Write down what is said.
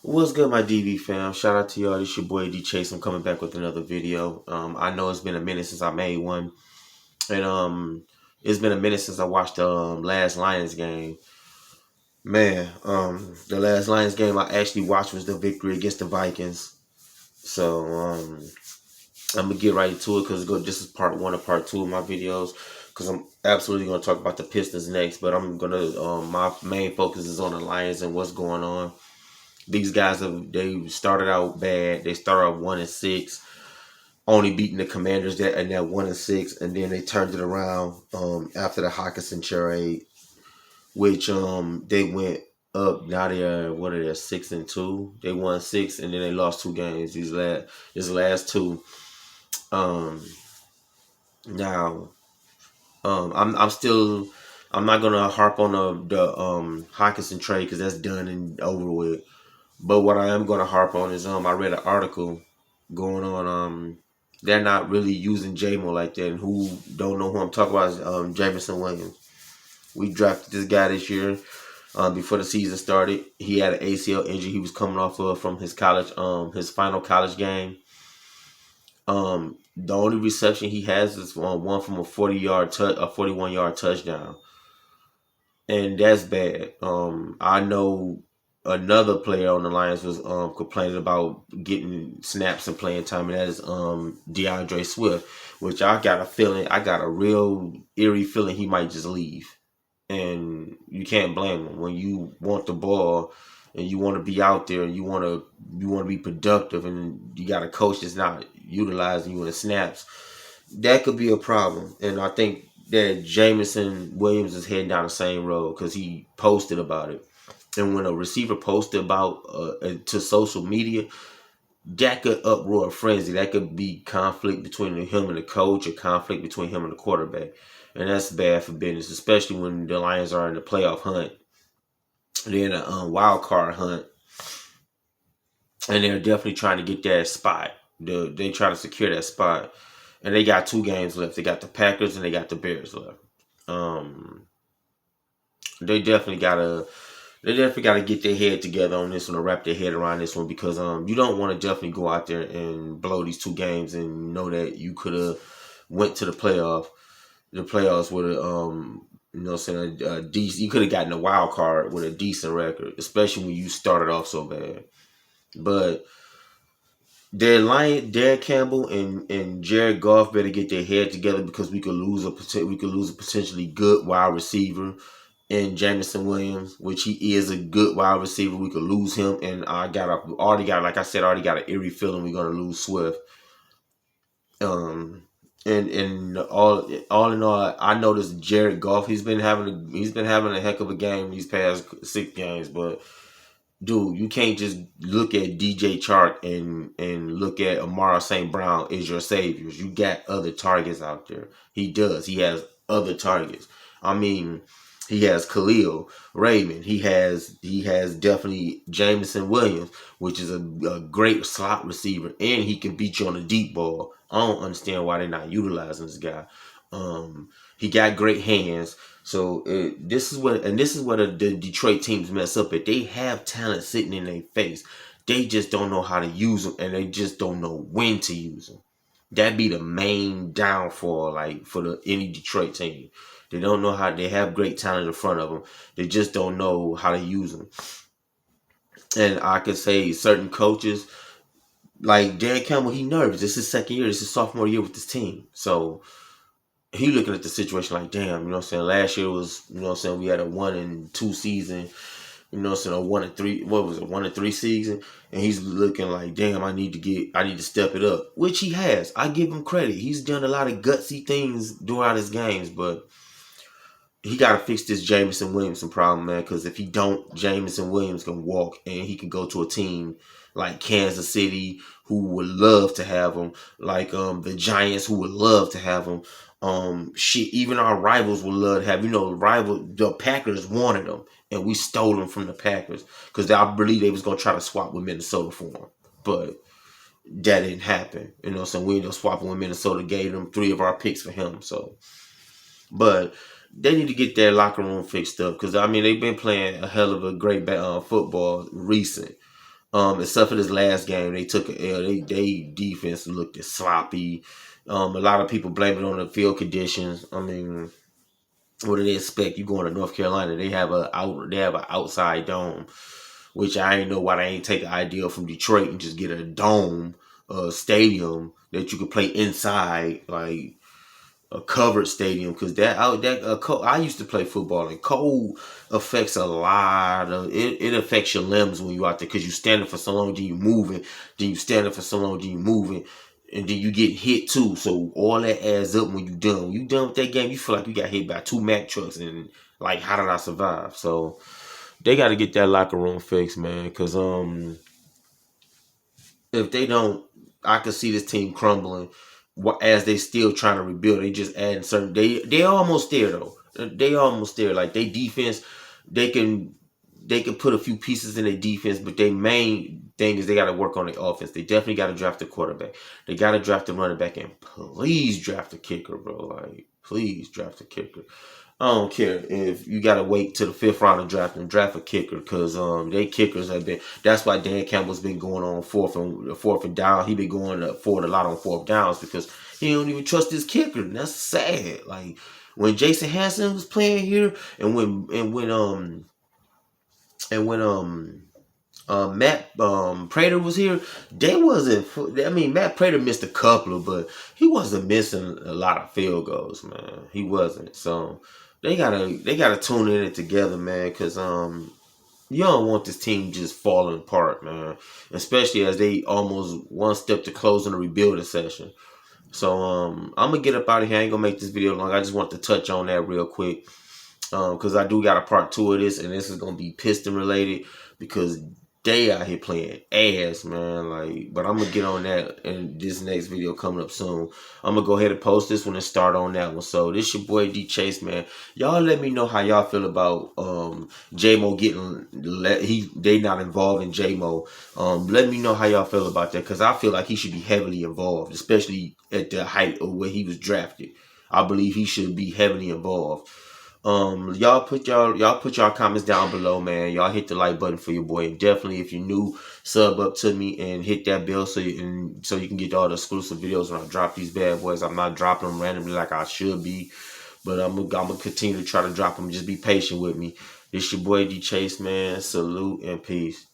What's good, my DB fam? Shout out to y'all. This your boy D Chase. I'm coming back with another video. I know it's been a minute since I made one, and it's been a minute since I watched the last Lions game. Man, the last Lions game I actually watched was the victory against the Vikings. So I'm gonna get right into it because this is part one of part two of my videos. Because I'm absolutely gonna talk about the Pistons next, but I'm gonna my main focus is on the Lions and what's going on. These guys they started out bad. They started out 1-6, only beating the Commanders that 1-6, and then they turned it around after the Hawkinson trade, which they went up. Now they're what are they 6-2? They won six, and then they lost two games. These last two. Um, now I'm not gonna harp on the Hawkinson trade because that's done and over with. But what I am gonna harp on is I read an article going on they're not really using jamo like that. And who don't know who I'm talking about is Jameson Williams. We drafted this guy this year before the season started. He had an ACL injury he was coming off of from his college his final college game. The only reception he has is one from a 41-yard touchdown, and that's bad. I know another player on the Lions was complaining about getting snaps and playing time, and that is DeAndre Swift, which I got a real eerie feeling he might just leave, and you can't blame him when you want the ball and you want to be out there and you want to be productive, and you got a coach that's not utilizing you in the snaps. That could be a problem, and I think that Jameson Williams is heading down the same road because he posted about it. And when a receiver posted about to social media, that could uproar a frenzy. That could be conflict between him and the coach, or conflict between him and the quarterback, and that's bad for business, especially when the Lions are in the playoff hunt. They're in a wild card hunt, and they're definitely trying to get that spot. They try to secure that spot, and they got two games left. They got the Packers and they got the Bears left. Um, they definitely gotta get their head together on this one, or wrap their head around this one, because you don't want to definitely go out there and blow these two games and know that you could have went to the playoffs with a saying a decent. You could have gotten a wild card with a decent record, especially when you started off so bad. But Derek Campbell and Jared Goff better get their head together, because we could lose a potentially good wide receiver in Jameson Williams, which he is a good wide receiver. We could lose him, and like I said, I already got an eerie feeling we're gonna lose Swift. Um, and all in all, I noticed Jared Goff. He's been having a heck of a game these past 6 games, but dude, you can't just look at DJ Chark and look at Amara St. Brown as your saviors. You got other targets out there. He does. He has other targets. I mean, he has Khalil Raymond. He has definitely Jameson Williams, which is a great slot receiver, and he can beat you on the deep ball. I don't understand why they're not utilizing this guy. He got great hands. So this is what the Detroit teams mess up at. They have talent sitting in their face. They just don't know how to use them, and they just don't know when to use them. That be the main downfall, like for any Detroit team. They don't know how. They have great talent in front of them. They just don't know how to use them. And I could say certain coaches, like Dan Campbell, he nervous. This is his second year. This is his sophomore year with this team. So he looking at the situation like, damn, you know what I'm saying? Last year was, you know what I'm saying, we had a 1-2 season, you know what I'm saying, a 1-3, what was it, 1-3 season, and he's looking like, damn, I need to step it up, which he has. I give him credit. He's done a lot of gutsy things throughout his games, but he got to fix this Jameson Williamson problem, man, because if he don't, Jameson Williams can walk, and he can go to a team like Kansas City, who would love to have him, like the Giants, who would love to have him. Even our rivals would love to have. The Packers wanted him, and we stole him from the Packers because I believe they was gonna try to swap with Minnesota for him, but that didn't happen. So we ended up swapping with Minnesota, gave them 3 of our picks for him. So, but they need to get their locker room fixed up, because I mean they've been playing a hell of a great football recent. Except for this last game, they took a L. They defense looked sloppy. A lot of people blame it on the field conditions. I mean, what do they expect? You going to North Carolina? They have an outside dome, which I ain't know why they ain't take an idea from Detroit and just get a dome, stadium that you could play inside, like a covered stadium, because I used to play football, and cold affects a lot of it. It affects your limbs when you out there, because you standing for so long, then you moving, then you standing for so long, then you moving, and then you get hit too. So all that adds up when you done. When you done with that game, you feel like you got hit by two Mack trucks, and like, how did I survive? So they got to get that locker room fixed, man, because if they don't, I could see this team crumbling as they still trying to rebuild. They just adding certain. They almost there though. They almost there. Like, they defense, they can put a few pieces in their defense, but their main thing is they got to work on the offense. They definitely got to draft a quarterback. They got to draft a running back, and please draft a kicker, bro. Like, please draft a kicker. I don't care if you gotta wait till the fifth round of draft and draft a kicker, because they kickers have been. That's why Dan Campbell's been going on fourth and down. He been going forward a lot on fourth downs, because he don't even trust his kicker. And that's sad. Like, when Jason Hanson was playing here, and when Matt Prater was here, they wasn't. I mean, Matt Prater missed a couple, but he wasn't missing a lot of field goals, man. He wasn't. So they gotta tune in it together, man, because you don't want this team just falling apart, man. Especially as they almost one step to closing the rebuilding session. So I'm gonna get up out of here. I ain't gonna make this video long. I just want to touch on that real quick, because I do got a part two of this, and this is gonna be Piston related, because they out here playing ass, man. Like, but I'm gonna get on that in this next video coming up soon. I'm gonna go ahead and post this one and start on that one. So this your boy D Chase, man. Y'all let me know how y'all feel about jamo getting they not involved in jamo. Let me know how y'all feel about that, because I feel like he should be heavily involved, especially at the height of where he was drafted. I believe he should be heavily involved. Y'all put y'all comments down below, man. Y'all hit the like button for your boy, and definitely, if you're new, sub up to me and hit that bell so you can get all the exclusive videos when I drop these bad boys. I'm not dropping them randomly like I should be, but I'm gonna continue to try to drop them. Just be patient with me. It's your boy D Chase, man. Salute and peace.